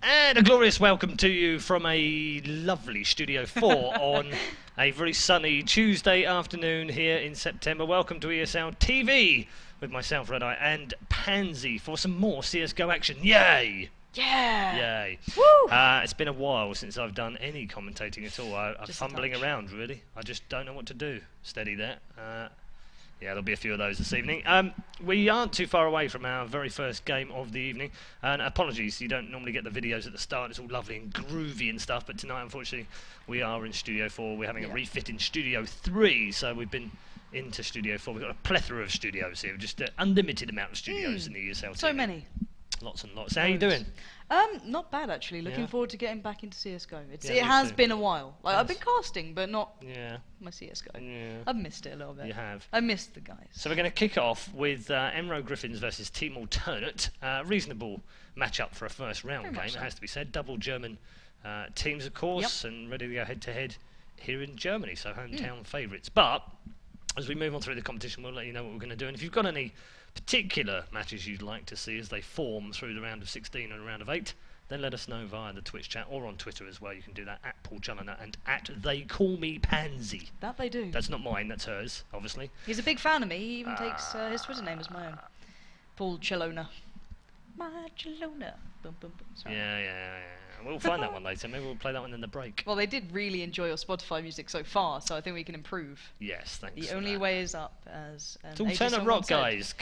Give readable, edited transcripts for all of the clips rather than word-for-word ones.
And a glorious welcome to you from a lovely Studio 4 on a very sunny Tuesday afternoon here in September. Welcome to ESL TV with myself, RaidCall, and Pansy for some more CSGO action. Yay! Yeah! Yay! Woo! It's been a while since I've done any commentating at all. I'm fumbling around, really. I just don't know what to do. Steady there. Yeah, there'll be a few of those this evening. We aren't too far away from our very first game of the evening. And apologies, you don't normally get the videos at the start. It's all lovely and groovy and stuff. But tonight, unfortunately, we are in Studio 4. We're having a refit in Studio 3. So we've been into Studio 4. We've got a plethora of studios here. Just an unlimited amount of studios in the ESL. So many. Lots and lots. How are you doing? Not bad actually. Looking forward to getting back into CSGO. Yeah, it has been a while. Like I've been casting, but not my CSGO. Yeah. I've missed it a little bit. You have. I missed the guys. So we're going to kick off with EnRo Griffins versus Team Alternate. Reasonable matchup for a first round game, it has to be said. Double German teams, of course, and ready to go head to head here in Germany. So hometown favourites. But as we move on through the competition, we'll let you know what we're going to do. And if you've got any particular matches you'd like to see as they form through the round of 16 and round of 8, then let us know via the Twitch chat or on Twitter as well. You can do that at Paul Challoner and at They Call Me Pansy. That they do. That's not mine, that's hers, obviously. He's a big fan of me. He even takes his Twitter name as my own. Paul Challoner. My Challoner. Boom, boom, boom. Sorry. Yeah. We'll find that one later. Maybe we'll play that one in the break. Well, they did really enjoy your Spotify music so far, so I think we can improve. Yes, thanks. The only way is up, as it's alternate rock, guys.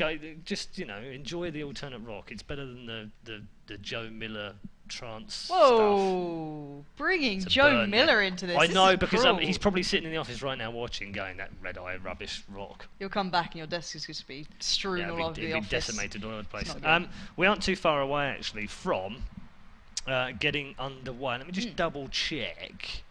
Just enjoy the alternate rock. It's better than the Joe Miller trance stuff. Bringing Joe Miller into this. I know, because he's probably sitting in the office right now watching, going, that red eye rubbish rock. You'll come back and your desk is going to be strewn all over the office. Decimated all over the place. We aren't too far away actually from getting underway. Let me just double check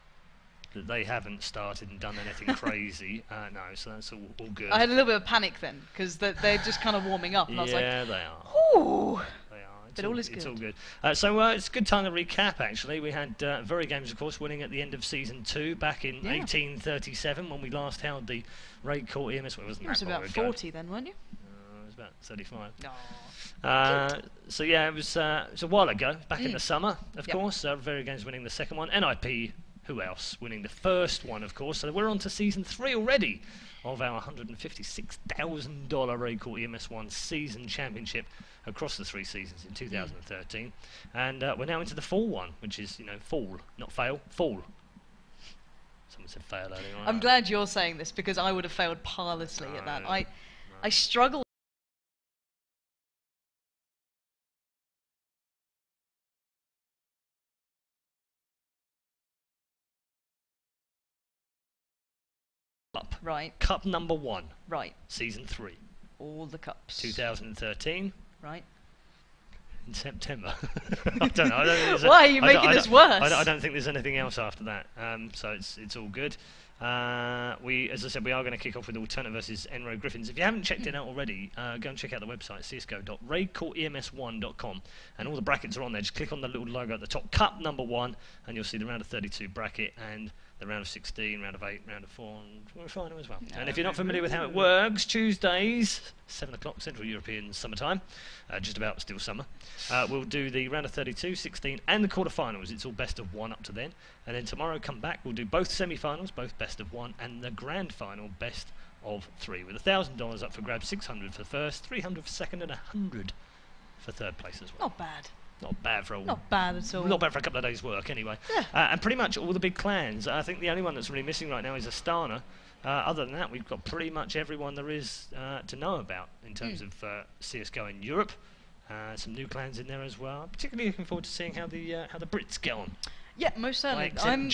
that they haven't started and done anything crazy. No, so that's all good. I had a little bit of panic then, because they're just kind of warming up, and I was like, yeah, they are. Ooh. They are. But all is good. It's all good. So it's a good time to recap, actually. We had Very Games, of course, winning at the end of Season 2 back in 1837 when we last held the RaidCall EMS. Well, it wasn't you was about 40 then, weren't you? It was about 35. No. So yeah, it was a while ago, back in the summer, of course. Very Games winning the second one. NIP, who else, winning the first one, of course. So we're on to Season 3 already of our $156,000 RaidCall EMS1 season championship across the 3 seasons in 2013. And we're now into the fall one, which is, fall, not fail, fall. Someone said fail earlier on. I'm glad you're saying this, because I would have failed parlously at that. I struggle Right. Cup number 1. Right. Season 3. All the cups. 2013. Right. In September. I don't know. Why are you making this worse? I don't think there's anything else after that. So it's all good. As I said, we are going to kick off with Alternate versus EnRo Griffins. If you haven't checked it out already, go and check out the website, csgo.raidcallems1.com, and all the brackets are on there. Just click on the little logo at the top, Cup number 1, and you'll see the round of 32 bracket and the round of 16, round of 8, round of 4, and we're final as well. And if you're not familiar with how it works, Tuesdays, 7 o'clock Central European summertime, just about still summer, we'll do the round of 32, 16, and the quarterfinals. It's all best of 1 up to then. And then tomorrow, come back, we'll do both semi-finals, both best of 1, and the grand final, best of 3, with $1,000 up for grabs, 600 for first, 300 for second, and 100 for third place as well. Not bad. Not bad for Not bad at all. Not bad for a couple of days' work, anyway. Yeah. And pretty much all the big clans. I think the only one that's really missing right now is Astana. Other than that, we've got pretty much everyone there is to know about in terms of CSGO in Europe. Some new clans in there as well. Particularly looking forward to seeing how the Brits get on. Yeah, most certainly. I'm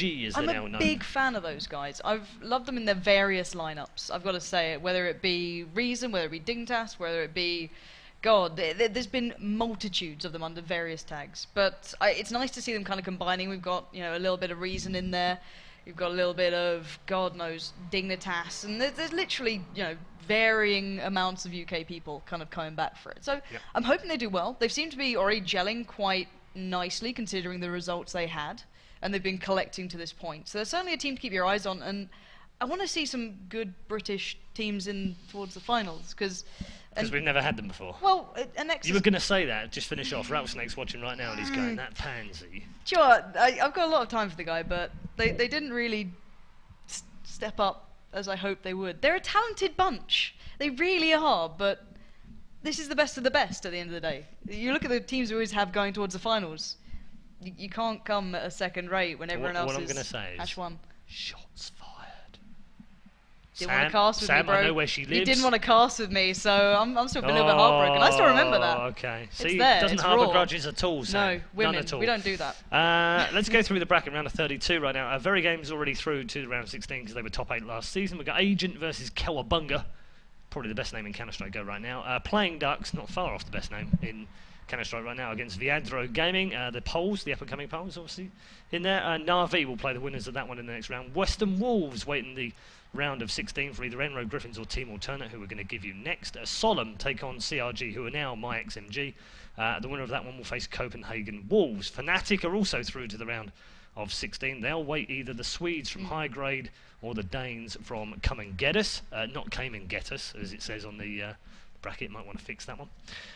a big fan of those guys. I've loved them in their various lineups. I've got to say it. Whether it be Reason, whether it be Dignitas, whether it be God, there's been multitudes of them under various tags, but it's nice to see them kind of combining. We've got a little bit of Reason in there, we've got a little bit of God knows Dignitas, and there's literally varying amounts of UK people kind of coming back for it. So I'm hoping they do well. They seem to be already gelling quite nicely considering the results they had, and they've been collecting to this point. So they're certainly a team to keep your eyes on, and I want to see some good British teams in towards the finals, because Because we've never had them before. Well, an You were going to say that. Just finish off. Rattlesnake's watching right now and he's going, that pansy. Do you know what? I've got a lot of time for the guy, but they didn't really step up as I hoped they would. They're a talented bunch. They really are, but this is the best of the best at the end of the day. You look at the teams we always have going towards the finals. You can't come at a second rate when everyone else what I'm is going to say is hash one. Shots fired. Didn't want to cast with Sam, me, bro. I know where she lives. He didn't want to cast with me, so I'm still a little bit heartbroken. I still remember that. Okay. It's See, there, doesn't it's harbour raw. grudges at all, Sam. No, women, None at all. we don't do that. Let's go through the bracket, round of 32 right now. Very game's already through to the round of 16 because they were top 8 last season. We've got Agent versus Cowabunga. Probably the best name in Counter-Strike Go right now. Playing Ducks, not far off the best name in Counter-Strike right now, against Viadro Gaming. The Poles, the up-and-coming Poles, obviously, in there. Na'Vi will play the winners of that one in the next round. Western Wolves waiting the round of 16 for either EnRo, GRIFFINS or Team Alternate, who we're going to give you next. Solemn take on CRG, who are now MyXMG. The winner of that one will face Copenhagen Wolves. Fnatic are also through to the round of 16. They'll wait either the Swedes from High Grade or the Danes from Come and Get Us. Not Came and Get Us, as it says on the bracket. Might want to fix that one.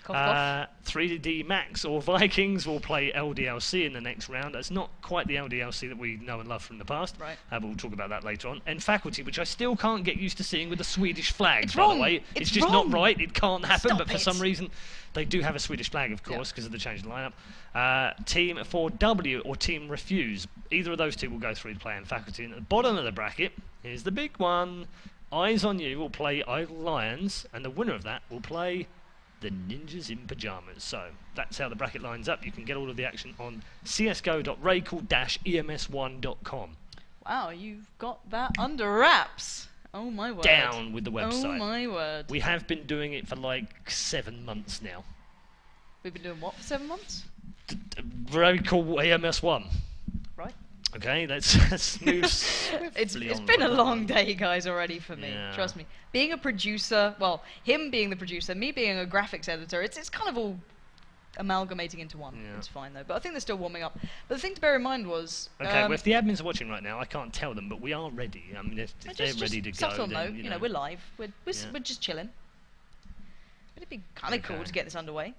Cough, cough. 3D Max or Vikings will play LDLC in the next round. That's not quite the LDLC that we know and love from the past. Right. But we'll talk about that later on. And Faculty, which I still can't get used to seeing with the Swedish flag, It's by wrong. the way. It's just wrong. not right. It can't happen. Stop but for it. some reason, they do have a Swedish flag, of course, because of the change in lineup. Team 4W or Team Refuse. Either of those two will go through the play and Faculty. And at the bottom of the bracket, here's the big one. Eyes on You will play Idle Lions, and the winner of that will play the Ninjas in Pyjamas. So that's how the bracket lines up. You can get all of the action on csgo.raidcall-ems1.com. Wow, you've got that under wraps. Oh my word. Down with the website. Oh my word. We have been doing it for like 7 months now. We've been doing what for 7 months? RaidCall EMS1. Right. Okay, let's move It's swiftly on been a from long that. day, guys, already for me. Yeah. Trust me. Being a producer, well, him being the producer, me being a graphics editor, it's kind of all amalgamating into one. Yeah. It's fine though. But I think they're still warming up. But the thing to bear in mind was Okay, well, if the admins are watching right now, I can't tell them, but we are ready. I mean, if they're just ready to go, subtle then, note, you know, we're live. We're Yeah. just chilling. But it'd be kind of cool Okay. to get this underway.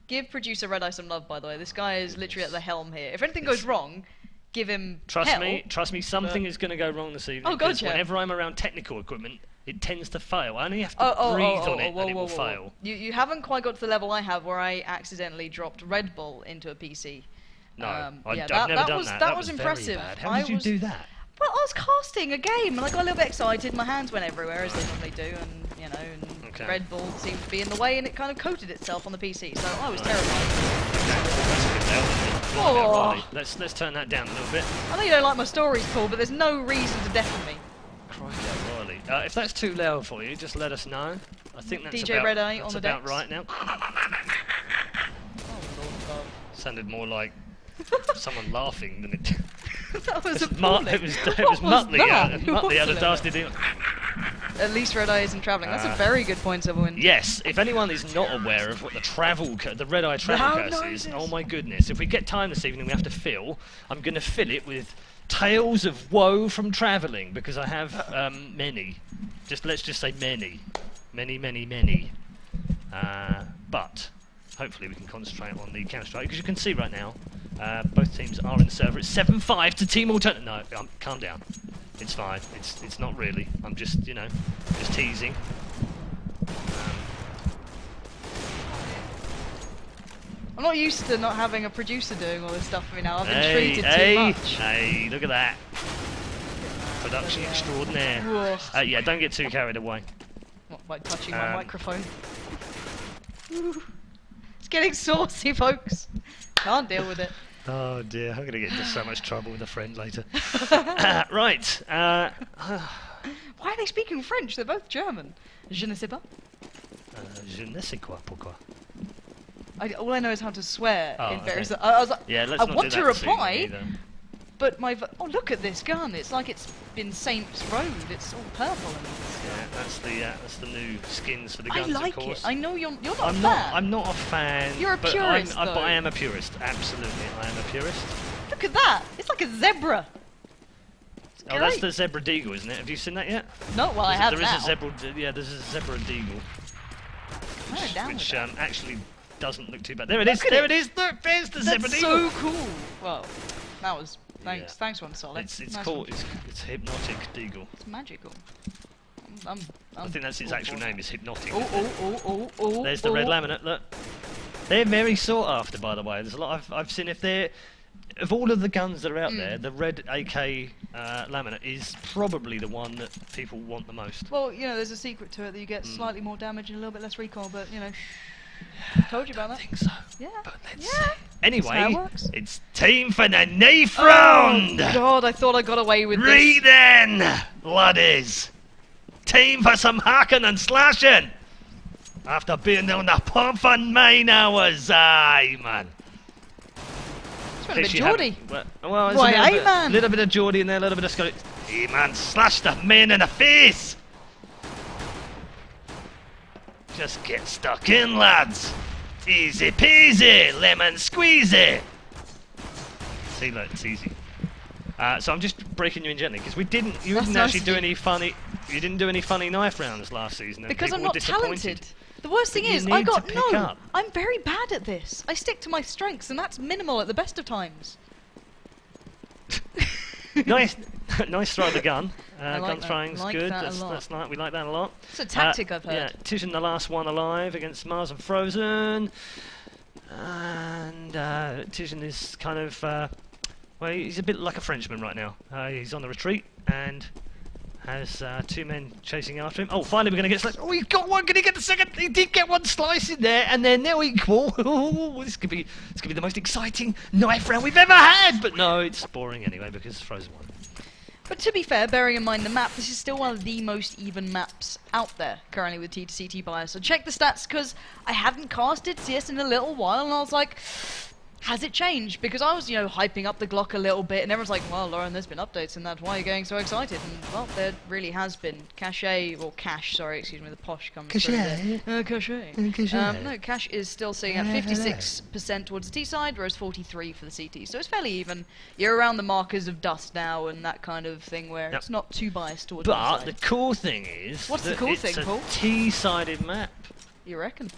Give producer Red Eye some love, by the way. This guy is literally at the helm here. If anything goes wrong, give him Trust hell. me, something is going to go wrong this evening. Oh, 'cause gotcha. Whenever I'm around technical equipment, it tends to fail. I only have to breathe on it, and it will fail. You haven't quite got to the level I have where I accidentally dropped Red Bull into a PC. No, yeah, I've never that done was, that. That was very impressive. bad. How did you do that? Well, I was casting a game and I got a little bit excited. My hands went everywhere as they normally do, and you know, and Okay. Red Bull seemed to be in the way, and it kind of coated itself on the PC. So I was Right. terrified. That's a good nail, isn't it? Right Oh. now, Riley. Let's turn that down a little bit. I know you don't like my stories, Paul, but there's no reason to deafen me. Crikey, Riley. If that's too loud for you, just let us know. I think that's DJ about, Red Eye that's on the about decks. right now. Oh Lord God. Sounded more like someone laughing than it. That was It appalling. was What Muttley. that? Muttley had a What's dastard deal. At least Red Eye isn't travelling. That's a very good point, Silverwind. Yes, if anyone is not aware of what the the red eye travel How curse nice is, is- oh my goodness, if we get time this evening we have to fill, I'm going to fill it with tales of woe from travelling, because I have many. Let's just say many. Many. But hopefully we can concentrate on the Counter-Strike, because you can see right now, both teams are in the server. It's 7-5 to Team Alternate. No, calm down. It's fine. It's not really. I'm just, just teasing. I'm not used to not having a producer doing all this stuff for me now. I've been treated too much. Hey, look at that. Production extraordinaire. Whoa. Yeah, don't get too carried away. Not by touching my microphone. It's getting saucy, folks. Can't deal with it. Oh dear, I'm going to get into so much trouble with a friend later. Right. Why are they speaking French? They're both German. Je ne sais pas. Je ne sais quoi, pourquoi. All I know is how to swear Oh, in various. okay. I was like, Yeah, let's I not want do to that this evening reply, either. but oh, look at this gun! It's like it's been Saints Road. It's all purple and. Yeah, that's the new skins for the I guns, like of course. it. I know you're not a fan. I'm not a fan. You're a but purist, but though. I am a purist. Absolutely, I am a purist. Look at that! It's like a zebra. It's Oh, that's great. the zebra deagle, isn't it? Have you seen that yet? No, well I have There now. is a zebra. Yeah, there's a zebra deagle. which actually doesn't look too bad. There it is. There it is. Look, there's the Zebra Eagle. That's so cool. Well, that was thanks one solid. It's called it's Hypnotic Deagle. It's magical. I think that's its actual name. Is Hypnotic. Oh. There's the red laminate. Look, they're very sought after, by the way. There's a lot I've seen. If they're of all of the guns that are out there, the red AK laminate is probably the one that people want the most. Well, you know, there's a secret to it that you get slightly more damage and a little bit less recoil, but you know, told you about that. I think so. Yeah. But let's see. Anyway, it's time for the knife Oh round. God, I thought I got away with Right this. then, laddies. Time for some hacking and slashing. After being down the pub for 9 hours, aye, man. It's been a bit Geordie. Well, it's Why, a man? little bit of Geordie in there, a little bit of Scottish. Hey, man, slash the man in the face. Just get stuck in, lads. Easy peasy, lemon squeezy. See, look, it's easy. So I'm just breaking you in gently because you didn't actually do any funny. You didn't do any funny knife rounds last season. Because I'm not talented. The worst thing But you is, need to pick up. I'm very bad at this. I stick to my strengths, and that's minimal at the best of times. nice throw of the gun. like Gun that. throwing's Like good. that a That's lot. nice. We like that a lot. It's a tactic I've heard. Yeah, Tijan the last one alive against Mars and Frozen, and Tijan is kind of well, he's a bit like a Frenchman right now. He's on the retreat and has 2 men chasing after him. Oh, finally we're going to get sliced. Oh, he's got one. Can he get the second? He did get one slice in there, and they're now equal. This could be the most exciting knife round we've ever had. But no, it's boring anyway because Frozen won. But to be fair, bearing in mind the map, this is still one of the most even maps out there currently with T to CT bias. So check the stats because I hadn't casted CS in a little while, and I was like, has it changed? Because I was, you know, hyping up the Glock a little bit, and everyone's like, well, Lauren, there's been updates, and that's why you're getting so excited. And, well, there really has been. Cache, sorry, excuse me, the posh comes through there. Cache. No, Cache is still sitting at 56% towards the T side, whereas 43% for the CT. So it's fairly even. You're around the markers of dust now, and that kind of thing where it's not too biased towards one But side. the cool thing is What's the that cool thing, it's Paul? a T-sided map. You reckon?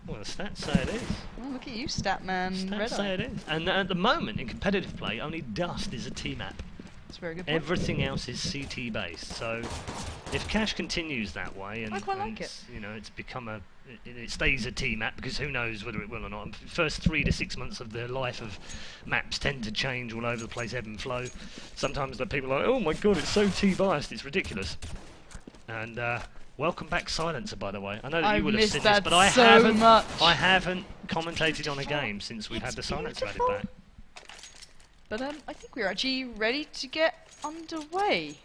Well, the stats say it is. Well, look at you, Statman Stats Red say Eye. it is. And at the moment, in competitive play, only Dust is a T-map. That's a very good point. Everything else is CT based. So if Cache continues that way, and, I quite like it. you know, it's become it stays a T map because who knows whether it will or not. And first 3 to 6 months of the life of maps tend to change all over the place, ebb and flow. Sometimes the people are like, oh my god, it's so T biased, it's ridiculous. And welcome back, Silencer, by the way. I know that you will have seen this, but I haven't commentated on a game since we've had the Silencer added back. But I think we're actually ready to get underway.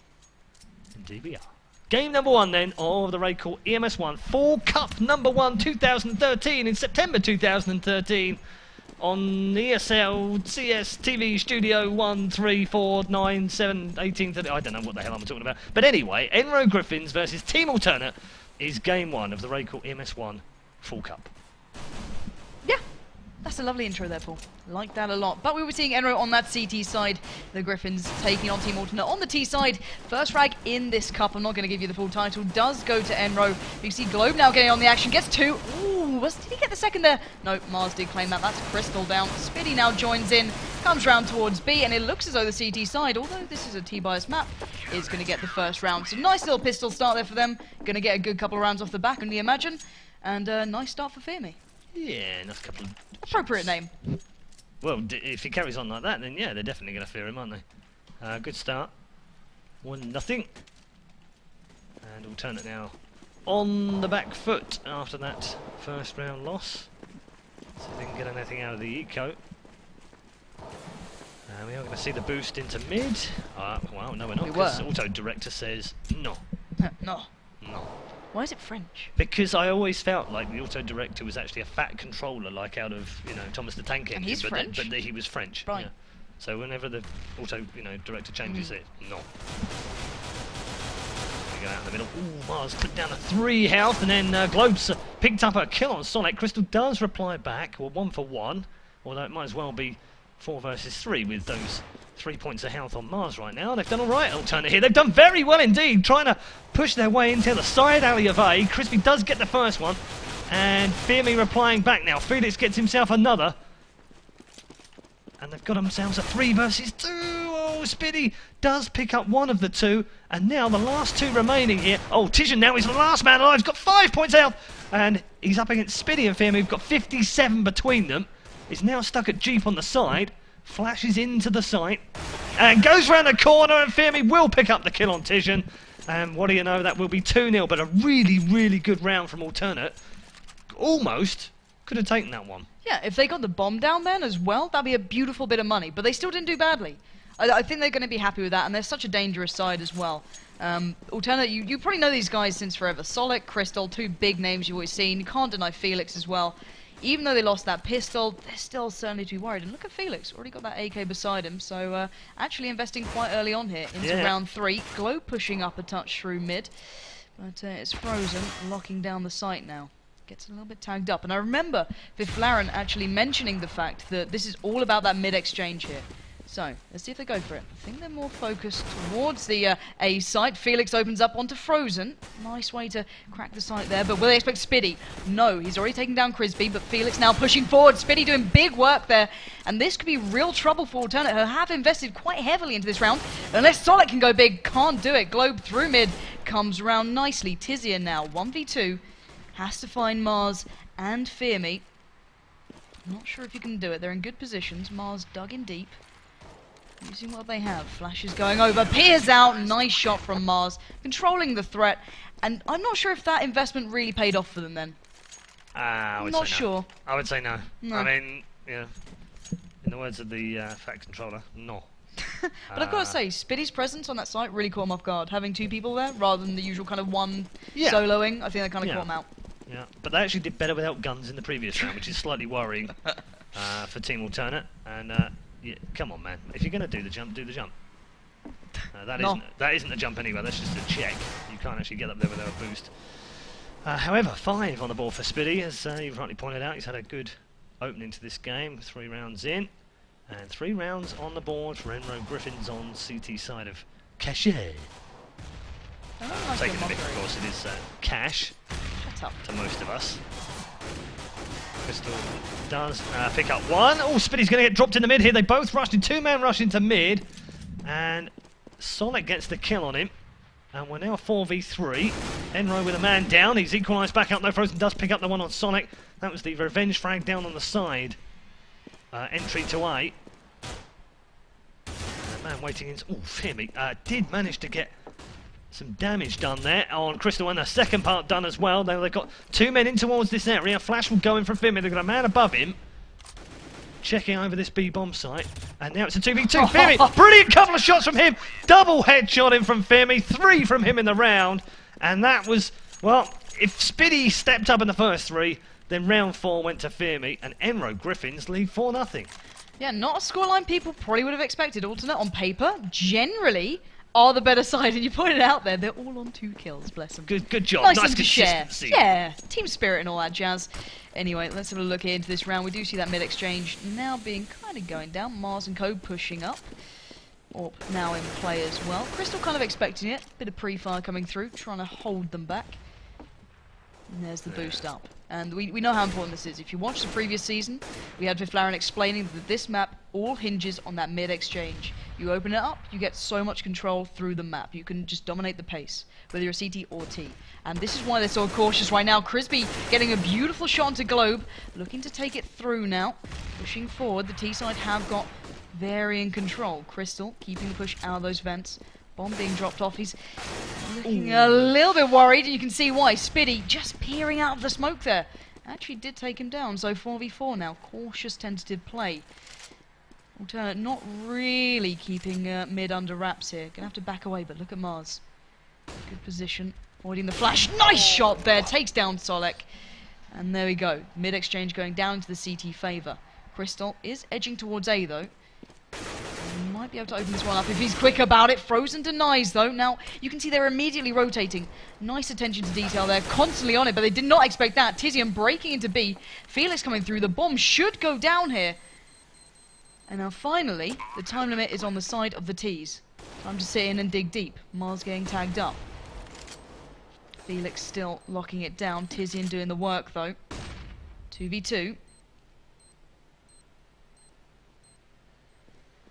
Indeed we are. Game number 1 then of the RaidCall EMS 1 Fall Cup number 1 2013 in September 2013 on ESL CS TV Studio 134971830. I don't know what the hell I'm talking about. But anyway, EnRo Griffins versus Team Alternate is game 1 of the RaidCall EMS 1 Fall Cup. Yeah, that's a lovely intro there, Paul. Like that a lot. But we were seeing EnRo on that CT side, the Griffins taking on Team Alternate on the T side. First frag in this cup, I'm not going to give you the full title, does go to EnRo. You can see Globe now getting on the action, gets 2. Ooh, did he get the second there? No, Mars did claim that. That's Crystal down. Spitty now joins in, comes round towards B, and it looks as though the CT side, although this is a T-bias map, is going to get the first round. So nice little pistol start there for them. Going to get a good couple of rounds off the back, can we imagine? And nice start for Fear Me. Yeah, nice couple of... Appropriate name. Well, if he carries on like that, then yeah, they're definitely going to fear him, aren't they? Good start. 1-0. And Alternate now on the back foot after that first round loss. See if they can get anything out of the eco. We are going to see the boost into mid. Well, no, we're not, because Auto Director says no. No. No. Why is it French? Because I always felt like the Auto Director was actually a fat controller, like out of, you know, Thomas the Tank Engine. And he's French? But he was French. Right. Yeah. So whenever the Auto, Director changes it, no. We go out in the middle. Ooh, Mars clipped down to 3 health, and then Globes picked up a kill on Sonic. Crystal does reply back, well, 1 for 1, although it might as well be 4 versus 3 with those 3 points of health on Mars right now. They've done alright, Alternate here. They've done very well indeed, trying to push their way into the side alley of A. Crispy does get the first one, and Fear Me replying back now. Felix gets himself another. And they've got themselves a 3 versus 2. Oh, Spiddy does pick up one of the 2. And now the last 2 remaining here. Oh, Tijan now is the last man alive. He's got 5 points health. And he's up against Spiddy and Fear Me. We've got 57 between them. He's now stuck at Jeep on the side. Flashes into the site. And goes round the corner. And Fear Me will pick up the kill on Tijan. And what do you know? That will be 2-0. But a really, really good round from Alternate. Almost could have taken that one. Yeah, if they got the bomb down then as well, that'd be a beautiful bit of money. But they still didn't do badly. I think they're going to be happy with that, and they're such a dangerous side as well. Alternate, you probably know these guys since forever. Solid, Crystal, 2 big names you've always seen. You can't deny Felix as well. Even though they lost that pistol, they're still certainly to be worried. And look at Felix, already got that AK beside him. So actually investing quite early on here into round 3. Glow pushing up a touch through mid. But it's Frozen, locking down the site now. Gets a little bit tagged up. And I remember Viflaren actually mentioning the fact that this is all about that mid-exchange here. So, let's see if they go for it. I think they're more focused towards the A site. Felix opens up onto Frozen. Nice way to crack the site there. But will they expect Spiddy? No, he's already taken down Crispy, but Felix now pushing forward. Spiddy doing big work there. And this could be real trouble for Alternate, who have invested quite heavily into this round. Unless Solid can go big, can't do it. Globe through mid comes around nicely. Tizian now, 1v2. Has to find Mars and Fear Me. Not sure if you can do it. They're in good positions. Mars dug in deep. Using what they have. Flash is going over. Peers out. Nice shot from Mars. Controlling the threat. And I'm not sure if that investment really paid off for them then. I would not say sure. No. I would say no. No. I mean, yeah. In the words of the Fat Controller, no. But I've got to say, Spiddy's presence on that site really caught him off guard. Having 2 people there rather than the usual kind of one soloing, I think that kind of caught him out. Yeah, but they actually did better without guns in the previous round, which is slightly worrying for Team Alternate. And yeah, come on, man, if you're going to do the jump, do the jump. That isn't a jump anyway. That's just a check. You can't actually get up there without a boost. However, 5 on the board for Spiddy, as you've rightly pointed out. He's had a good opening to this game. 3 rounds in, and 3 rounds on the board for EnRo Griffins on CT side of Cachet. Taking the bit, of course, it is cash to most of us. Crystal does pick up 1. Oh, Spiddy's going to get dropped in the mid here. They both rushed in. 2-man rush into mid. And Sonic gets the kill on him. And we're now 4v3. EnRo with a man down. He's equalised back up. No, Frozen does pick up the one on Sonic. That was the revenge frag down on the side. Entry to A. Man waiting in. Oh, Fear Me did manage to get some damage done there on Crystal, and the second part done as well. They've got 2 men in towards this area. Flash will go in from Fear Me. They've got a man above him checking over this B-bomb site, and now it's a 2v2. Fear Me, brilliant couple of shots from him. Double headshot in from Fear Me. 3 from him in the round, and that was, well, if Spiddy stepped up in the first 3, then round 4 went to Fear Me, and EnRo Griffins lead 4-0. Yeah, not a scoreline people probably would have expected. Alternate on paper, generally, are the better side, and you pointed out there, they're all on 2 kills, bless them. Good job, nice to consistency. Yeah, team spirit and all that jazz. Anyway, let's have a look into this round. We do see that mid-exchange now being kind of going down. Mars and Code pushing up. Orp now in play as well. Crystal kind of expecting it. Bit of pre-fire coming through, trying to hold them back. And there's the boost up. And we know how important this is. If you watch the previous season, we had Viflaren explaining that this map all hinges on that mid-exchange. You open it up, you get so much control through the map. You can just dominate the pace, whether you're a CT or T. And this is why they're so cautious right now. Crispy getting a beautiful shot into Globe, looking to take it through now. Pushing forward, the T side have got varying control. Crystal keeping the push out of those vents. Bomb being dropped off. He's looking a little bit worried, and you can see why. Spiddy just peering out of the smoke there. Actually did take him down, so 4v4 now. Cautious, tentative play. Alternate not really keeping mid under wraps here. Gonna have to back away, but look at Mars. Good position. Avoiding the flash. Nice shot there. Takes down Solek. And there we go. Mid exchange going down to the CT favour. Crystal is edging towards A though. He might be able to open this one up if he's quick about it. Frozen denies though. Now you can see they're immediately rotating. Nice attention to detail there. Constantly on it, but they did not expect that. Tizian breaking into B. Felix coming through. The bomb should go down here. And now finally, the time limit is on the side of the T's. Time to sit in and dig deep. Mars getting tagged up. Felix still locking it down. Tizian doing the work though. 2v2.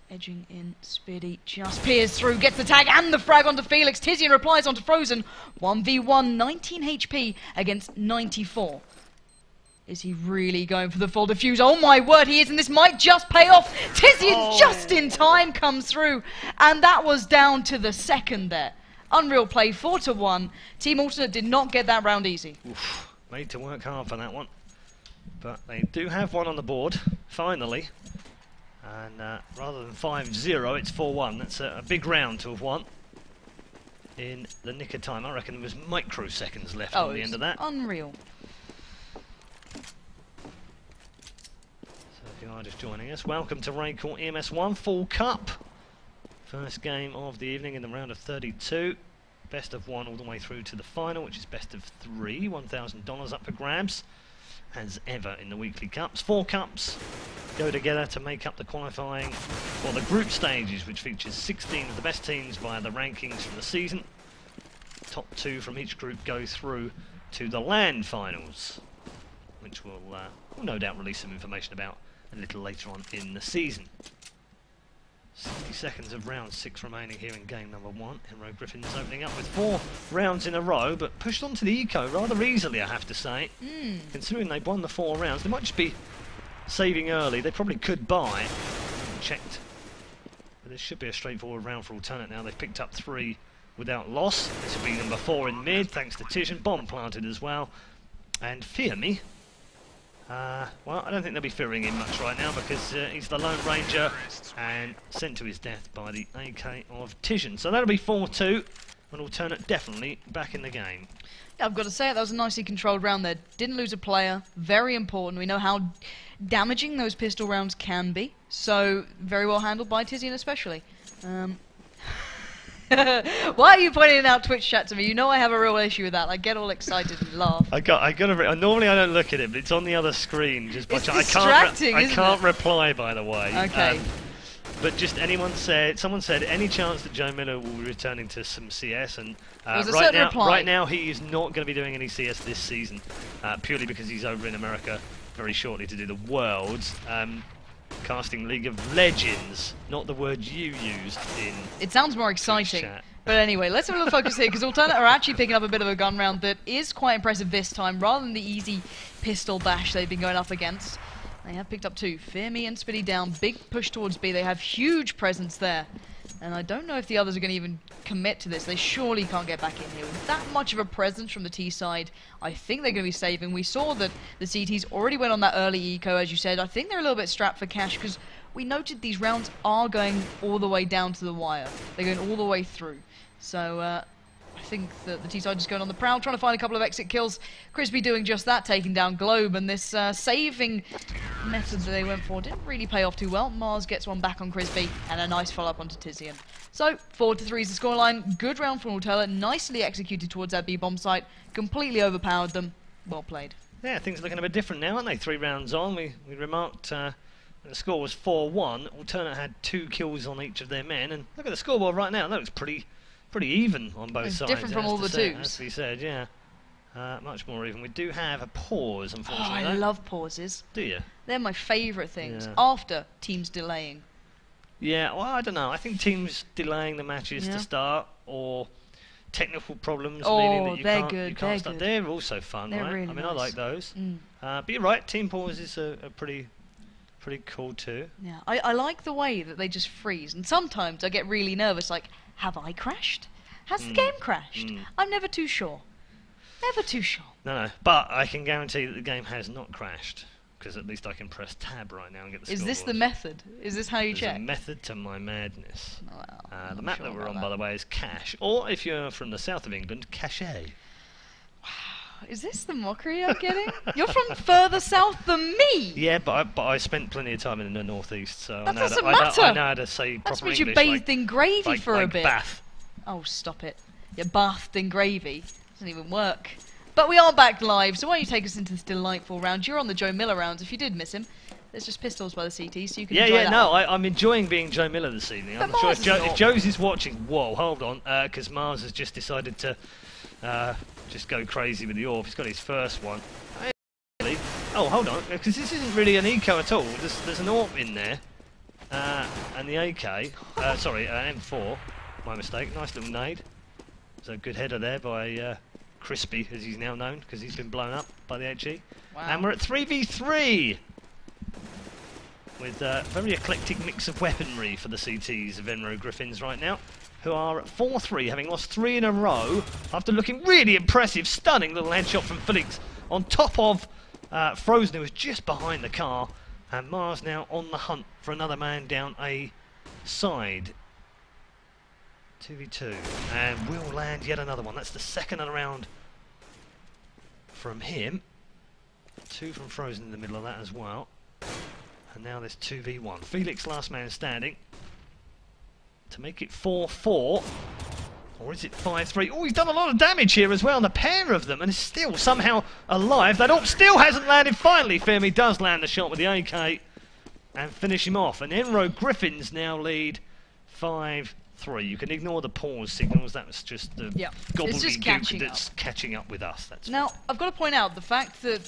Edging in, Speedy just peers through, gets the tag and the frag onto Felix. Tizian replies onto Frozen. 1v1, 19 HP against 94. Is he really going for the full diffuse? Oh my word, he is, and this might just pay off. Tizian just in time comes through, and that was down to the second there. Unreal play, 4-1. Team Alternate did not get that round easy. Oof, made to work hard for that one. But they do have one on the board, finally. And rather than 5-0, it's 4-1. That's a big round to have won in the nick of time. I reckon there was microseconds left on the end of that. Unreal. So if you are just joining us, welcome to RaidCall EMS 1 Full Cup. First game of the evening in the round of 32. Best of 1 all the way through to the final, which is best of 3. $1,000 up for grabs, as ever in the weekly cups. 4 cups go together to make up the qualifying for the group stages, which features 16 of the best teams via the rankings from the season. Top 2 from each group go through to the LAN finals, which we'll no doubt release some information about a little later on in the season. 60 seconds of round 6 remaining here in game number 1. EnRo GRIFFINS opening up with 4 rounds in a row, but pushed onto the eco rather easily, I have to say. Considering they've won the 4 rounds, they might just be saving early. They probably could buy. Checked. But this should be a straightforward round for Alternate now. They've picked up 3 without loss. This will be number 4 in mid, thanks to Tizian. Bomb planted as well. And Fear Me. Well, I don't think they'll be fearing him much right now because he's the Lone Ranger and sent to his death by the AK of Tizian. So that'll be 4-2, and Alternate definitely back in the game. Yeah, I've got to say, that was a nicely controlled round there. Didn't lose a player, very important. We know how damaging those pistol rounds can be, so very well handled by Tizian especially. Why are you pointing out Twitch chat to me? You know I have a real issue with that. I get all excited and laugh. Normally I don't look at it, but it's on the other screen. Just it's distracting, I can't reply, by the way. Okay. But just someone said, any chance that Joe Miller will be returning to some CS? And right now he is not going to be doing any CS this season, purely because he's over in America very shortly to do the Worlds. Casting League of Legends, not the word you used in. It sounds more exciting. But anyway, let's have a little focus here, because Alternate are actually picking up a bit of a gun round that is quite impressive this time, rather than the easy pistol bash they've been going up against. They have picked up 2. Fear Me and Spitty down. Big push towards B. They have huge presence there. And I don't know if the others are going to even commit to this. They surely can't get back in here. With that much of a presence from the T side, I think they're going to be saving. We saw that the CTs already went on that early eco, as you said. I think they're a little bit strapped for cash, because we noted these rounds are going all the way down to the wire. They're going all the way through. So I think that the T side is going on the prowl, trying to find a couple of exit kills. Crispy doing just that, taking down Globe, and this saving method that they went for didn't really pay off too well. Mars gets one back on Crispy, and a nice follow-up onto Tizian. So 4-3 is the scoreline. Good round from Alternate, nicely executed towards that B-bomb site, completely overpowered them. Well played. Yeah, things are looking a bit different now, aren't they? 3 rounds on, we remarked the score was 4-1. Alternate had 2 kills on each of their men, and look at the scoreboard right now. That looks pretty even on both sides. Different from all the twos. As we said, yeah. Much more even. We do have a pause, unfortunately. Oh, I love pauses. Do you? They're my favourite things, after teams delaying. Yeah, well, I don't know. I think teams delaying the matches to start, or technical problems, meaning that you can't start. They're also fun, right? Really I mean, nice. I like those. But you're right, team pauses are pretty cool too. Yeah, I like the way that they just freeze, and sometimes I get really nervous, like, have I crashed? Has the game crashed? I'm never too sure. Never too sure. No, but I can guarantee that the game has not crashed, because at least I can press tab right now and get the scoreboard. Is this the method? Is this how you check? There's a method to my madness. Well, the map that we're on, by the way, is Cache, or if you're from the south of England, Cache. Wow, is this the mockery I'm getting? You're from further south than me! Yeah, but I spent plenty of time in the northeast, so that doesn't matter. I know how to say proper That's English. you bathed in gravy for a bit. Bath. Oh, stop it. You're bathed in gravy. Doesn't even work. But we are back live, so why don't you take us into this delightful round? You're on the Joe Miller rounds, if you did miss him. There's just pistols by the CT, so you can Yeah, enjoy yeah, that no, one. I'm enjoying being Joe Miller this evening. But I'm not sure Mars if, is not. if Joe's is watching. Whoa, hold on, because Mars has just decided to just go crazy with the AWP. He's got his first one. Oh, hold on, because this isn't really an eco at all. There's an AWP in there, and the AK. Sorry, M4. My mistake. Nice little nade. So good header there by Crispy, as he's now known, because he's been blown up by the HE. Wow. And we're at 3v3 with a very eclectic mix of weaponry for the CTs of EnRo Griffins right now, who are at 4-3, having lost 3 in a row after looking really impressive. Stunning little headshot from Felix on top of Frozen, who was just behind the car, and Mars now on the hunt for another man down a side. 2v2, and will land yet another one. That's the second round from him. 2 from Frozen in the middle of that as well. And now there's 2v1. Felix last man standing to make it 4-4. Or is it 5-3? Oh, he's done a lot of damage here as well, the pair of them, and is still somehow alive. That AWP still hasn't landed. Finally, Fermi does land the shot with the AK and finish him off. And EnRo Griffins now lead 5-3. You can ignore the pause signals. That was just the gobbledygook that's catching up with us. That's now, I've got to point out the fact that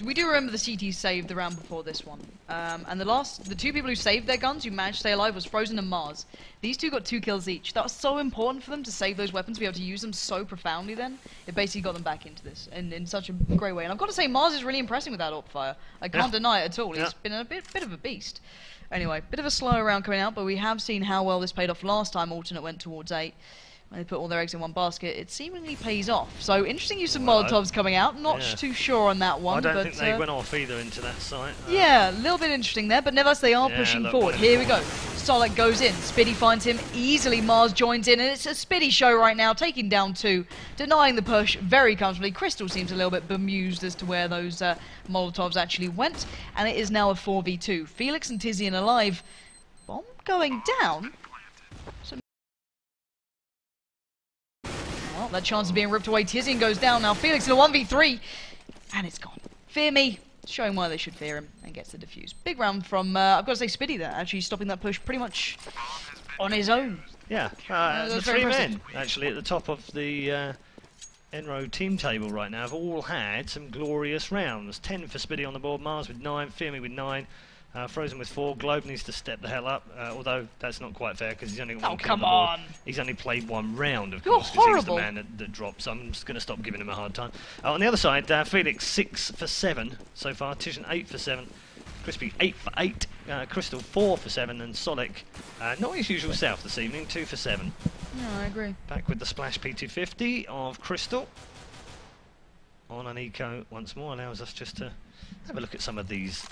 we do remember the CT saved the round before this one. And the 2 people who saved their guns, who managed to stay alive, was Frozen and Mars. These 2 got 2 kills each. That was so important for them to save those weapons, to be able to use them so profoundly then. It basically got them back into this in such a great way. And I've got to say, Mars is really impressing with that AWP fire. I can't deny it at all. He's been a bit of a beast. Anyway, bit of a slower round coming out, but we have seen how well this paid off last time Alternate went towards 8. When they put all their eggs in one basket, it seemingly pays off. So, interesting use of Molotovs coming out. Not too sure on that one. I don't think they went off either into that site. Yeah, a little bit interesting there, but nevertheless they are pushing forward. Here we go. Solid goes in. Spiddy finds him easily. Mars joins in, and it's a Spiddy show right now, taking down 2, denying the push very comfortably. Crystal seems a little bit bemused as to where those Molotovs actually went, and it is now a 4v2. Felix and Tizian alive. Bomb going down. So well, that chance of being ripped away. Tizian goes down now. Felix in a 1v3, and it's gone. Fear me, showing why they should fear him, and gets the defuse. Big round from, I've got to say, Spiddy there, actually stopping that push pretty much on his own. Yeah, the 3 men, actually, at the top of the EnRo team table right now have all had some glorious rounds. 10 for Spiddy on the board, Mars with 9, Fear Me with 9. Frozen with 4. Globe needs to step the hell up, although that's not quite fair because he's only got 1 kill on the board. He's only played 1 round, of course, because he was the man that dropped, so I'm just going to stop giving him a hard time. On the other side, Felix 6 for 7 so far, Tizian 8 for 7, Crispy 8 for 8, Crystal 4 for 7, and Solic, not his usual self this evening, 2 for 7. No, I agree. Back with the Splash P250 of Crystal. On an eco once more, allows us just to have a look at some of these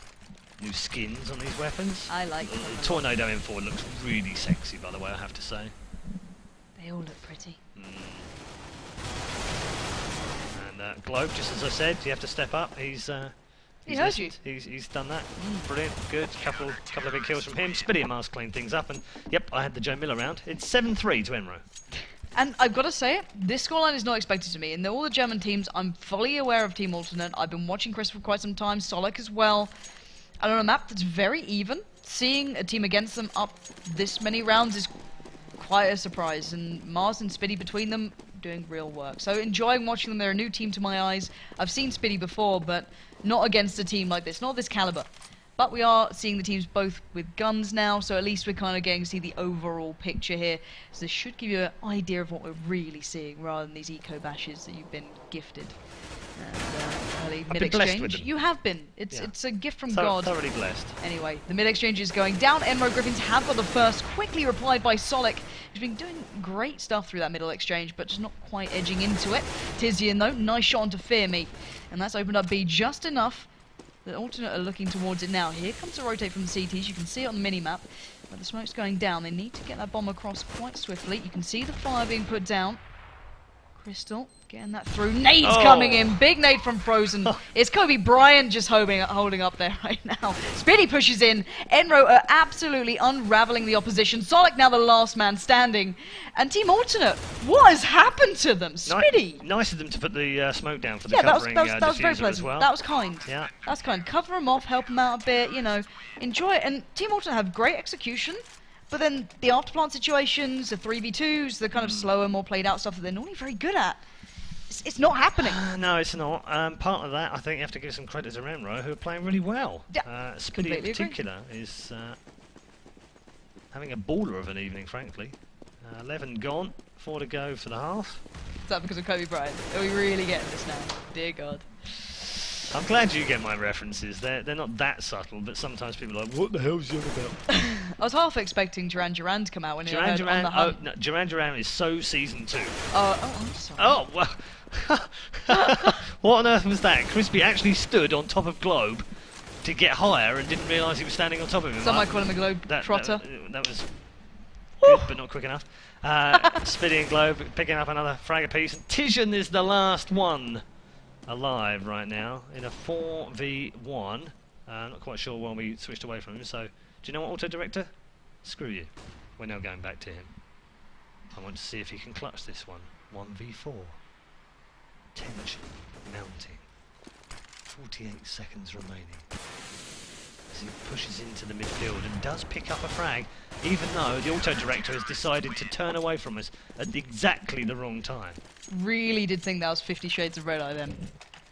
new skins on these weapons. I like them. The Tornado M4 looks really sexy, by the way, I have to say. They all look pretty. And Globe, just as I said, you have to step up. He heard you. He's done that. Brilliant, good. Couple of big kills from him. Spiddy and Mars cleaned things up, and yep, I had the Joe Miller round. It's 7-3 to EnRo. And I've got to say it, this scoreline is not expected to me. In all the German teams, I'm fully aware of Team Alternate. I've been watching Chris for quite some time, Solic as well. And on a map that's very even, seeing a team against them up this many rounds is quite a surprise. And Mars and Spiddy between them doing real work. So enjoying watching them. They're a new team to my eyes. I've seen Spiddy before, but not against a team like this, not this caliber. But we are seeing the teams both with guns now, so at least we're kind of getting to see the overall picture here. So this should give you an idea of what we're really seeing, rather than these eco bashes that you've been gifted. Early mid-exchange. You have been. It's a gift from God. Thoroughly blessed. Anyway, the mid-exchange is going down. EnRo Griffins have got the first. Quickly replied by Solic, who's been doing great stuff through that middle exchange, but just not quite edging into it. Tizian, though, nice shot onto Fear Me. And that's opened up B just enough. The Alternate are looking towards it now. Here comes a rotate from the CTs. You can see it on the mini-map. But the smoke's going down. They need to get that bomb across quite swiftly. You can see the fire being put down. Crystal getting that through. Nade's coming in. Big nade from Frozen. It's Kobe Bryant just holding up there right now. Spitty pushes in. EnRo are absolutely unraveling the opposition. Solak now the last man standing. And Team Alternate, what has happened to them? Spitty. Nice of them to put the smoke down for the covering that was very pleasant. as well. That was kind. Yeah. That's kind. Cover them off, help them out a bit, you know. Enjoy it. And Team Alternate have great execution. But then the afterplant situations, the 3v2s, the kind of slower, more played out stuff that they're normally very good at. It's not happening. No, it's not. Part of that, I think you have to give some credit to EnRo, who are playing really well. Yeah, Spitty in particular is having a baller of an evening, frankly. 11 gone, 4 to go for the half. Is that because of Kobe Bryant? Are we really getting this now? Dear God. I'm glad you get my references. They're not that subtle, but sometimes people are like, what the hell's you on about? I was half expecting Duran Duran to come out when he heard On the Hunt. Oh, no, Duran Duran is so season 2. I'm sorry. Oh, well. What on earth was that? Crispy actually stood on top of Globe to get higher and didn't realise he was standing on top of him. Some might call him a Globe trotter. That was good, but not quick enough. Spitty and Globe picking up another frag apiece. And Tijan is the last one alive right now in a 4v1. Not quite sure when we switched away from him, so do you know what, Auto Director? Screw you. We're now going back to him. I want to see if he can clutch this one. 1v4. Tension mounting. 48 seconds remaining. As he pushes into the midfield and does pick up a frag, even though the Auto Director has decided to turn away from us at exactly the wrong time. Really did think that was 50 Shades of Red Eye then.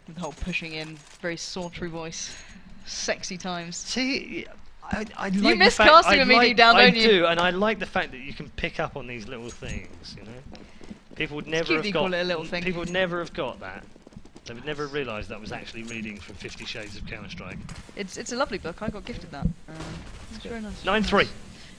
With the whole pushing in, very sultry voice. Sexy times. See, I like you miss casting with me deep down, don't you? I do, and I like the fact that you can pick up on these little things, you know? People would never have got... Call it a little thing. People would never have got that. They would never have realised that was actually reading from 50 Shades of Counter-Strike. It's a lovely book. I got gifted that. It's very nice. 9-3.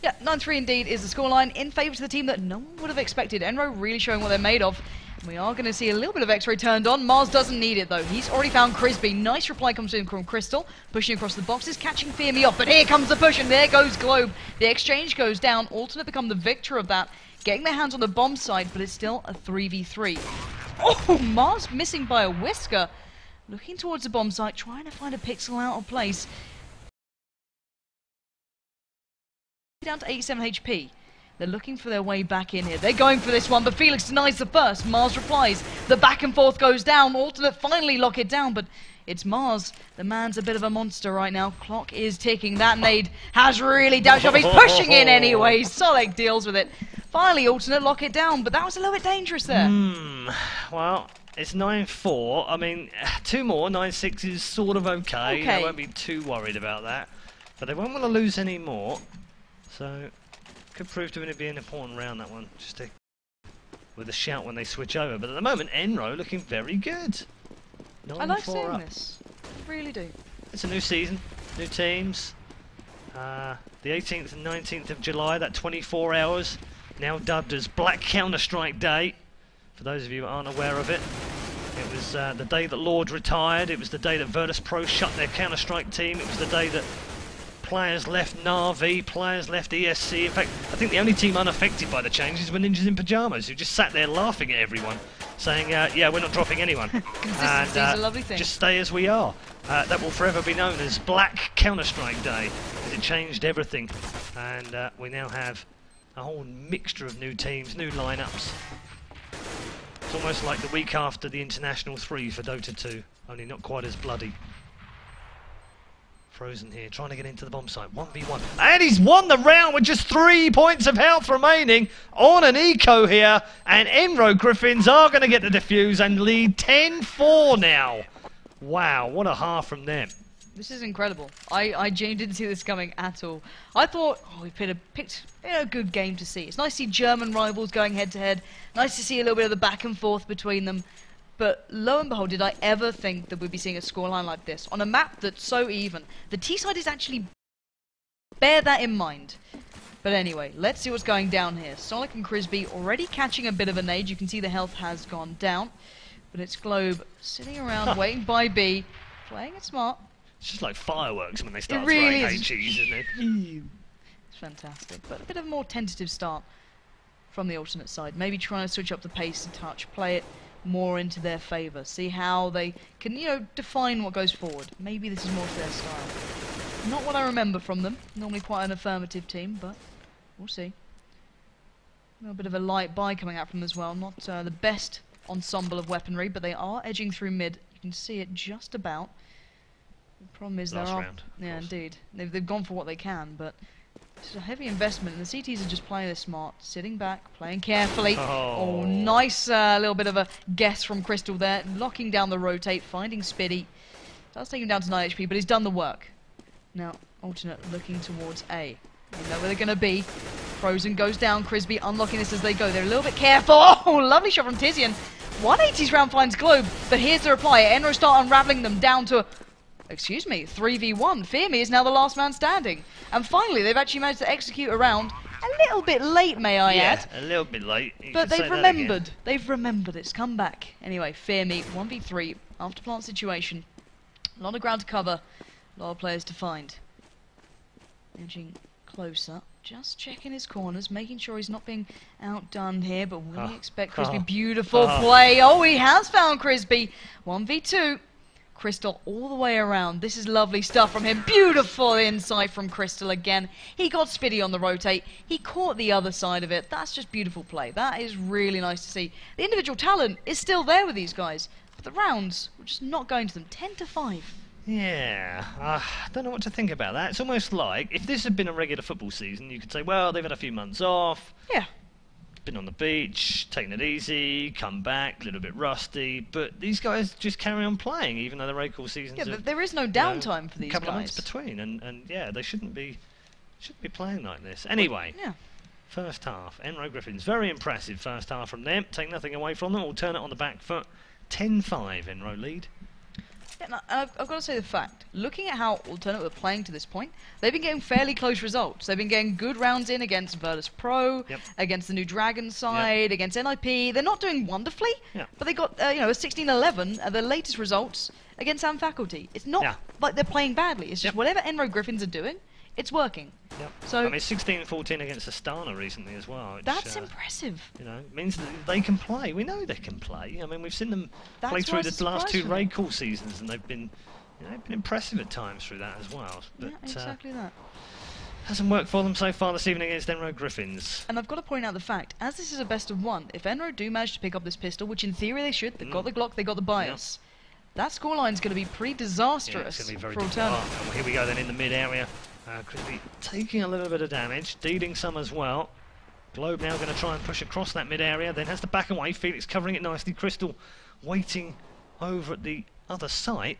Yeah, 9-3 indeed is the scoreline in favour to the team that no one would have expected. EnRo really showing what they're made of. We are going to see a little bit of X-ray turned on. Mars doesn't need it though. He's already found Crisby. Nice reply comes in from Crystal, pushing across the boxes, catching Fear Me off. But here comes the push, and there goes Globe. The exchange goes down. Alternate become the victor of that, getting their hands on the bomb side, but it's still a 3v3. Oh, Mars missing by a whisker. Looking towards the bomb site, trying to find a pixel out of place. Down to 87 HP. They're looking for their way back in here. They're going for this one, but Felix denies the first. Mars replies. The back and forth goes down. Alternate finally lock it down, but it's Mars. The man's a bit of a monster right now. Clock is ticking. That nade has really dashed off. He's pushing in anyway. Solek deals with it. Finally, Alternate lock it down, but that was a little bit dangerous there. Well, it's 9-4. I mean, 2 more. 9-6 is sort of okay. I won't be too worried about that. But they won't want to lose any more. So, could prove to be an important round, that one. Just to, with a shout when they switch over. But at the moment, EnRo looking very good. I like seeing this. I really do. It's a new season, new teams. The 18th and 19th of July, that 24 hours, now dubbed as Black Counter-Strike Day. For those of you who aren't aware of it, it was the day that Lord retired. It was the day that Virtus Pro shut their Counter-Strike team. It was the day that players left Na'Vi, players left ESC. In fact, I think the only team unaffected by the changes were Ninjas in Pyjamas, who just sat there laughing at everyone, saying, yeah, we're not dropping anyone. Consistency is a lovely thing. Just stay as we are. That will forever be known as Black Counter-Strike Day, because it changed everything. And we now have a whole mixture of new teams, new lineups. It's almost like the week after the International 3 for Dota 2, only not quite as bloody. Frozen here, trying to get into the bomb site. 1v1. And he's won the round with just 3 points of health remaining on an eco here. And EnRo Griffins are going to get the defuse and lead 10-4 now. Wow, what a half from them. This is incredible. I genuinely didn't see this coming at all. I thought, we picked a good game to see. It's nice to see German rivals going head to head. Nice to see a little bit of the back and forth between them. But lo and behold, did I ever think that we'd be seeing a scoreline like this on a map that's so even. The T-side is actually... bear that in mind. But anyway, let's see what's going down here. Solek and Crisby already catching a bit of an age. You can see the health has gone down. But it's Globe sitting around waiting by B, playing it smart. It's just like fireworks when they start really throwing HEs, isn't it? It's fantastic, but a bit of a more tentative start. from the alternate side. Maybe trying to switch up the pace a touch, play it more into their favour. See how they can, you know, define what goes forward. Maybe this is more to their style. Not what I remember from them. Normally quite an affirmative team, but we'll see. A little bit of a light buy coming out from them as well. Not the best ensemble of weaponry, but they are edging through mid. You can see it just about. The problem is there are... Yeah, indeed. They've gone for what they can, but it's a heavy investment, and the CTs are just playing this smart, sitting back, playing carefully. Oh, nice little bit of a guess from Crystal there, locking down the rotate, finding Spiddy. Does take him down to 9 HP, but he's done the work. Now, alternate looking towards A. You know where they're going to be. Frozen goes down, Crisby unlocking this as they go. They're a little bit careful. Oh, lovely shot from Tizian. 180's round finds Globe, but here's the reply. EnRo start unraveling them down to... Excuse me, 3v1. Fear Me is now the last man standing. And finally, they've actually managed to execute a round a little bit late, may I add. Yeah, a little bit late. But they've remembered. They've remembered. It's come back. Anyway, Fear Me, 1v3, after plant situation. A lot of ground to cover, a lot of players to find. Edging closer, just checking his corners, making sure he's not being outdone here, but we expect Crisby. Beautiful play. Oh, he has found Crisby. 1v2. Crystal all the way around. This is lovely stuff from him. Beautiful insight from Crystal again. He got Spiddy on the rotate. He caught the other side of it. That's just beautiful play. That is really nice to see. The individual talent is still there with these guys, but the rounds were just not going to them. 10-5. Yeah, I don't know what to think about that. It's almost like, if this had been a regular football season, you could say, well, they've had a few months off. Yeah. Been on the beach, taking it easy, come back, a little bit rusty, but these guys just carry on playing, even though the RaidCall seasons. Yeah, but there is no downtime for these guys. A couple of months between, and yeah, they shouldn't be playing like this. Anyway, yeah. First half, EnRo Griffins, very impressive first half from them. Take nothing away from them. Alternate on the back foot, 10-5 EnRo lead. Yeah, I've got to say the fact, looking at how Alternate were playing to this point, they've been getting fairly close results. They've been getting good rounds in against Virtus Pro, against the new Dragon side, against NIP. They're not doing wonderfully, but they got a 16-11 at their latest results against Sam Faculty. It's not like they're playing badly. It's just whatever EnRo Griffins are doing, it's working. So I mean, 16-14 against Astana recently as well. Which, that's impressive. You know, it means that they can play. We know they can play. I mean, we've seen them play through the last 2 RaidCall seasons, and they've been impressive at times through that as well. But, yeah, exactly that. Hasn't worked for them so far this evening against EnRo Griffins. And I've got to point out the fact, as this is a best of 1, if EnRo do manage to pick up this pistol, which in theory they should, they've got the Glock, they've got the bias, that scoreline's going to be pretty disastrous it's going to be very for Alternate. Well, here we go then in the mid area. Crisby taking a little bit of damage, dealing some as well. Globe now going to try and push across that mid area, then has to back away. Felix covering it nicely. Crystal waiting over at the other site.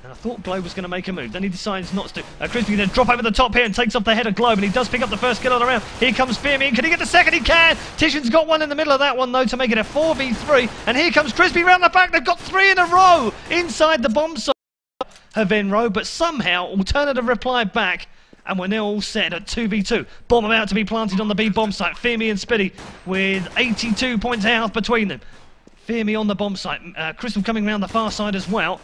And I thought Globe was going to make a move, then he decides not to. Crisby going to drop over the top here and takes off the head of Globe, and he does pick up the first kill on the round. Here comes Fear Me, can he get the second? He can! Tishan's got one in the middle of that one though to make it a 4v3, and here comes Crisby round the back. They've got 3 in a row inside the bomb site of EnRo, but somehow Alternative replied back, and we're now all set at 2v2. Bomb about to be planted on the B bomb site. Fear Me and Spiddy with 82 points of health between them. Fear Me on the bomb site. Crystal coming around the far side as well.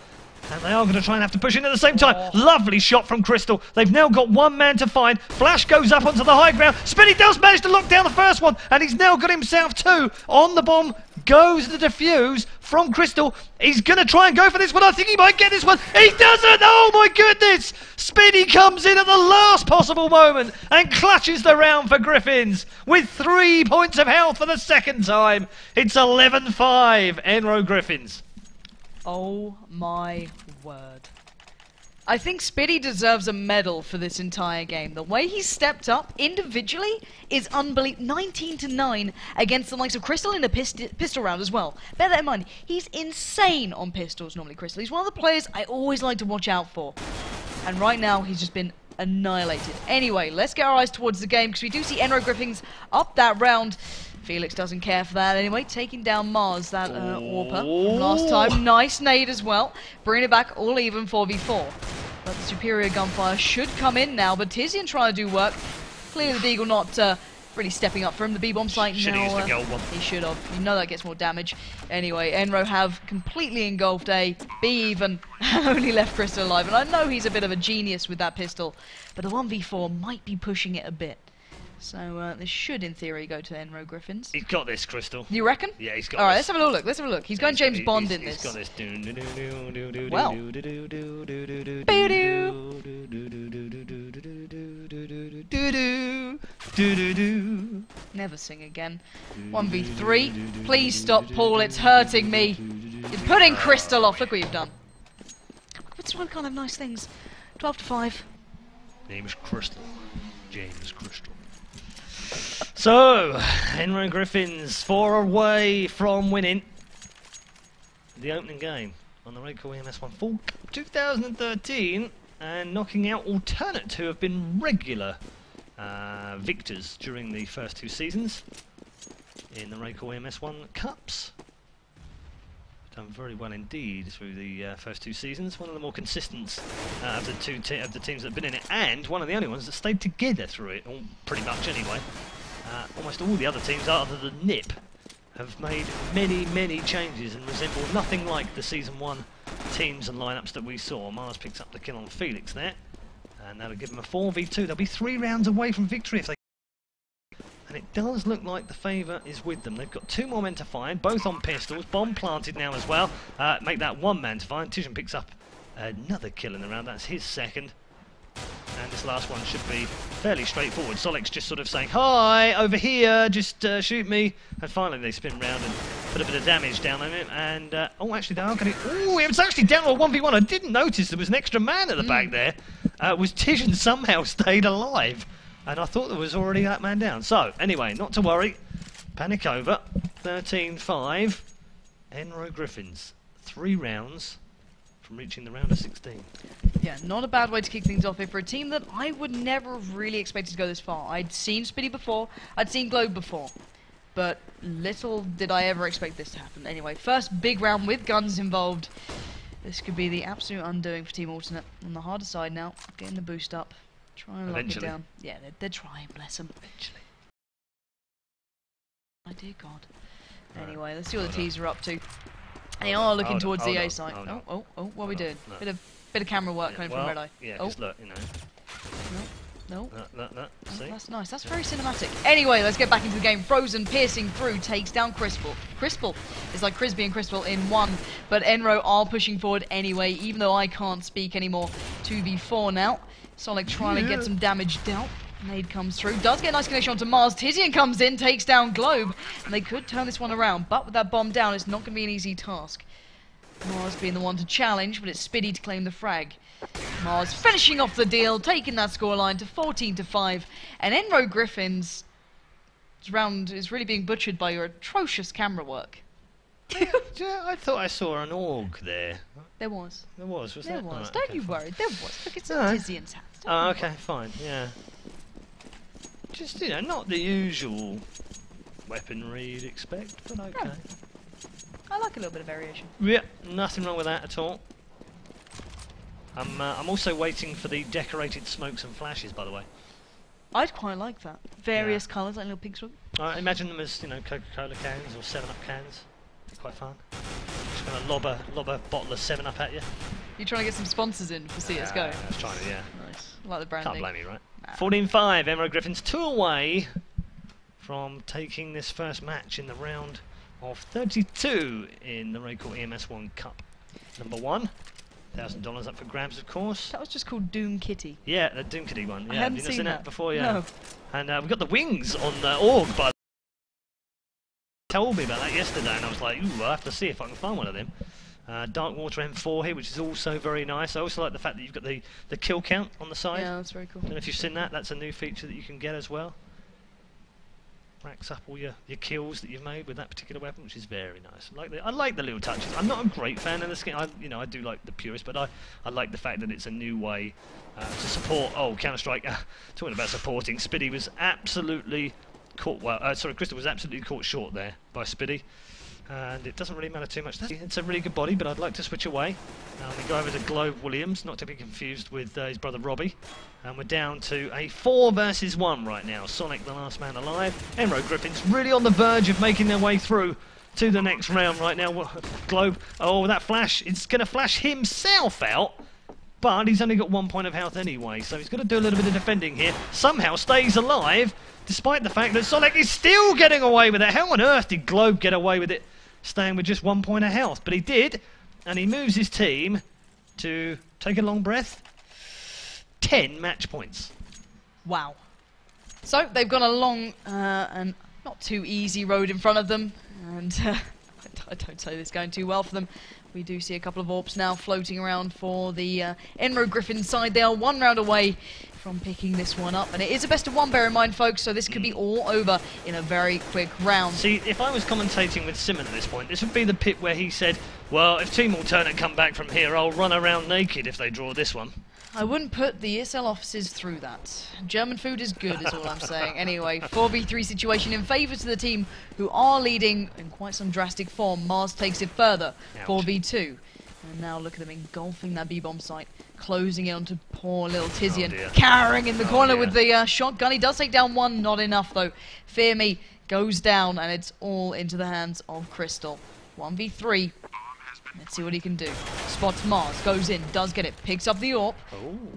And they are going to try and have to push in at the same time. Lovely shot from Crystal. They've now got 1 man to find. Flash goes up onto the high ground. Spiddy does manage to lock down the first one, and he's now got himself 2 on the bomb. Goes the defuse from Crystal. He's going to try and go for this one. I think he might get this one. He doesn't! Oh my goodness! Spiddy comes in at the last possible moment and clutches the round for Griffins with 3 points of health for the second time. It's 11-5 EnRo Griffins. Oh my word. I think Spiddy deserves a medal for this entire game. The way he stepped up individually is unbelievable. 19-9 against the likes of Crystal in a pistol round as well. Bear that in mind. He's insane on pistols normally, Crystal. He's one of the players I always like to watch out for. And right now, he's just been annihilated. Anyway, let's get our eyes towards the game, because we do see EnRo Griffins up that round. Felix doesn't care for that anyway, taking down Mars, that AWPer from last time. Nice nade as well, bringing it back all even 4v4. But the superior gunfire should come in now, but Tizian trying to do work. Clearly the Deagle not really stepping up for him. The B-bomb site now, he should have. You know that gets more damage. Anyway, EnRo have completely engulfed A, B even, and only left Crystal alive. And I know he's a bit of a genius with that pistol, but the 1v4 might be pushing it a bit. So this should, in theory, go to EnRo Griffins. He's got this, Crystal. You reckon? Yeah, he's got All right, this. let's have a little look. Let's have a look. He's going James Bond in this. He's got this. Well. Never sing again. 1v3. Please stop, Paul. It's hurting me. You're putting Crystal off. Look what you've done. What's why we can't have nice things? 12 to 5. Name is Crystal. James Crystal. So, EnRo Griffins 4 away from winning the opening game on the RaidCall EMS 1 for 2013 and knocking out Alternate, who have been regular victors during the first 2 seasons in the RaidCall EMS 1 Cups. Done very well indeed through the first 2 seasons. One of the more consistent of the teams that have been in it, and one of the only ones that stayed together through it, pretty much anyway. Almost all the other teams, other than NIP, have made many changes and resemble nothing like the Season 1 teams and lineups that we saw. Mars picks up the kill on Felix there, and that'll give them a 4v2. They'll be 3 rounds away from victory if they... And it does look like the favour is with them. They've got 2 more men to find, both on pistols. Bomb planted now as well. Make that 1 man to find. Tijan picks up another kill in the round. That's his second. And this last one should be fairly straightforward. Solec's just sort of saying, hi, over here, just shoot me. And finally they spin round and put a bit of damage down on him. And, oh, actually they are going to... Oh, it was actually down to a 1v1. I didn't notice there was an extra man at the back there. Was Tijan somehow stayed alive. And I thought there was already that man down. So, anyway, not to worry. Panic over. 13-5. EnRo Griffins. 3 rounds from reaching the round of 16. Yeah, not a bad way to kick things off here for a team that I would never have really expected to go this far. I'd seen Spitty before. I'd seen Globe before. But little did I ever expect this to happen. Anyway, first big round with guns involved. This could be the absolute undoing for Team Alternate. On the harder side now. Getting the boost up. Try and lock it down. Yeah, they're trying, bless them. Eventually. My dear God. Anyway, let's see what the T's are up to. They are looking towards the A site. Oh, what are we doing? Bit of camera work coming from Red Eye. Yeah, just look, you know. No. See? That's nice. That's very cinematic. Anyway, let's get back into the game. Frozen piercing through takes down Crispal. Crispal is like Crispy and Crispal in one, but EnRo are pushing forward anyway, even though I can't speak anymore. 2v4 now. Solek trying to get some damage dealt. Nade comes through, does get a nice connection onto Mars. Tizian comes in, takes down Globe, and they could turn this one around, but with that bomb down, it's not going to be an easy task. Mars being the one to challenge, but it's Spitty to claim the frag. Mars finishing off the deal, taking that scoreline to 14-5, and EnRo Griffins' round is really being butchered by your atrocious camera work. Yeah, I thought I saw an org there. There was. There was, wasn't there? There was. Right, Don't okay, you fine. worry. There was. Look, it's in Tizian's hands. Oh, okay, fine. Yeah. Just, you know, not the usual weaponry you'd expect, but okay. No. I like a little bit of variation. Yeah, nothing wrong with that at all. I'm also waiting for the decorated smokes and flashes, by the way. I'd quite like that. Various colours, like little pink smoke. I imagine them as, you know, Coca-Cola cans or 7-Up cans. Quite fun. Just going to lob a bottle of 7-Up at you. You're trying to get some sponsors in for CSGO. I was trying to, yeah. Nice. I like the branding. Can't blame you, right? Nah. 14-5, EnRo Griffins 2 away from taking this first match in the round of 32 in the RaidCall EMS 1 Cup. Number 1, $1,000 up for grabs, of course. That was just called Doom Kitty. Yeah, the Doom Kitty one. Yeah, I hadn't have you not seen seen that before? Yeah. No. And we've got the wings on org, by the way. Told me about that yesterday, and I was like, ooh, I'll have to see if I can find one of them. Dark Water M4 here, which is also very nice. I also like the fact that you've got the kill count on the side. Yeah, that's very cool. I don't know if you've seen that. That's a new feature that you can get as well. Racks up all your kills that you've made with that particular weapon, which is very nice. I like the little touches. I'm not a great fan of the skin. I do like the purist, but I like the fact that it's a new way to support. Oh, Counter-Strike. Talking about supporting, Spitty was absolutely caught. Well, sorry, Crystal was absolutely caught short there by Spitty. And it doesn't really matter too much. It's a really good body, but I'd like to switch away. We go over to Globe Williams, not to be confused with his brother Robbie. And we're down to a 4 versus 1 right now. Sonic, the last man alive. EnRo Griffins really on the verge of making their way through to the next round right now. Globe, oh, that flash, it's going to flash himself out. but he's only got 1 point of health anyway, so he's got to do a little bit of defending here. Somehow stays alive, despite the fact that Solek is still getting away with it. How on earth did Globe get away with it, staying with just 1 point of health? But he did, and he moves his team to, take a long breath, 10 match points. Wow. So they've got a long and not too easy road in front of them, and I don't say this is going too well for them. We do see a couple of AWPs now floating around for the EnRo Griffins side. They are 1 round away from picking this one up, and it is a best of 1, bear in mind, folks, so this could be all over in a very quick round. See, if I was commentating with Simon at this point, this would be the pit where he said, well, if Team Alternate come back from here, I'll run around naked if they draw this one. I wouldn't put the ESL officers through that. German food is good, is all I'm saying. Anyway, 4v3 situation in favour to the team who are leading in quite some drastic form. Mars takes it further, Ouch. 4v2. And now look at them engulfing that B-bomb site, closing in onto poor little Tizian, cowering in the corner with the shotgun. He does take down 1, not enough though. Fear Me goes down, and it's all into the hands of Crystal. 1v3. Let's see what he can do. Spots Mars, goes in, does get it, picks up the AWP,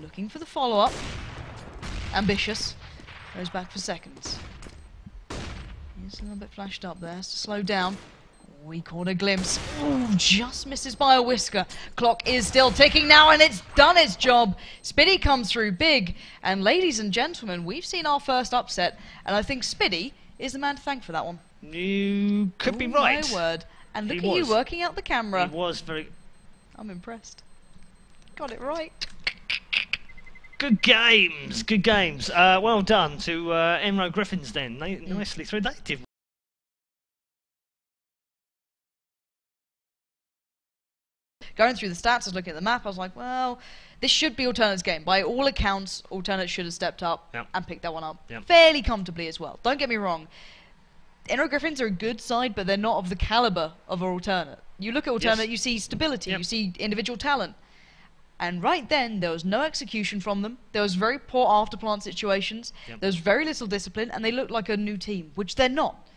looking for the follow-up. Ambitious, goes back for seconds. He's a little bit flashed up there, has to slow down. We caught a glimpse. Ooh, just misses by a whisker. Clock is still ticking now, and it's done its job. Spiddy comes through big, and ladies and gentlemen, we've seen our first upset, and I think Spiddy is the man to thank for that one. You could be right. My word. And look at you working out the camera. He was very... I'm impressed. Got it right. Good games, good games. Well done to EnRo Griffins then. They nicely through. They did. Going through the stats, I was looking at the map, I was like, well, this should be Alternate's game. By all accounts, Alternate should have stepped up and picked that one up fairly comfortably as well. Don't get me wrong. EnRo Griffins are a good side, but they're not of the caliber of Alternate. You look at Alternate, you see stability, you see individual talent. And right then, there was no execution from them. There was very poor afterplant situations. There was very little discipline, and they looked like a new team, which they're not.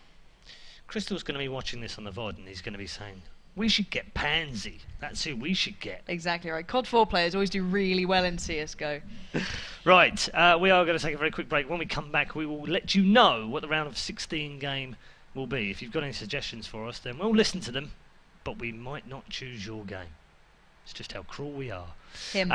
Crystal's going to be watching this on the VOD, and he's going to be saying, we should get Pansy. That's who we should get. Exactly right. COD 4 players always do really well in CSGO. Right, we are going to take a very quick break. When we come back, we will let you know what the round of 16 game will be. If you've got any suggestions for us, then we'll listen to them, but we might not choose your game. It's just how cruel we are. Him.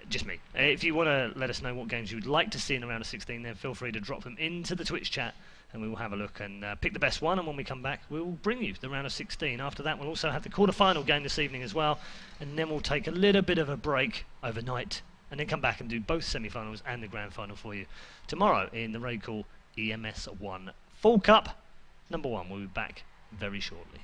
Just me. If you want to let us know what games you would like to see in a round of 16, then feel free to drop them into the Twitch chat, and we will have a look and pick the best one. And when we come back, we will bring you the round of 16. After that, we'll also have the quarterfinal game this evening as well, and then we'll take a little bit of a break overnight, and then come back and do both semi-finals and the grand final for you tomorrow in the RaidCall EMS 1 Full Cup. Number 1. We'll be back very shortly.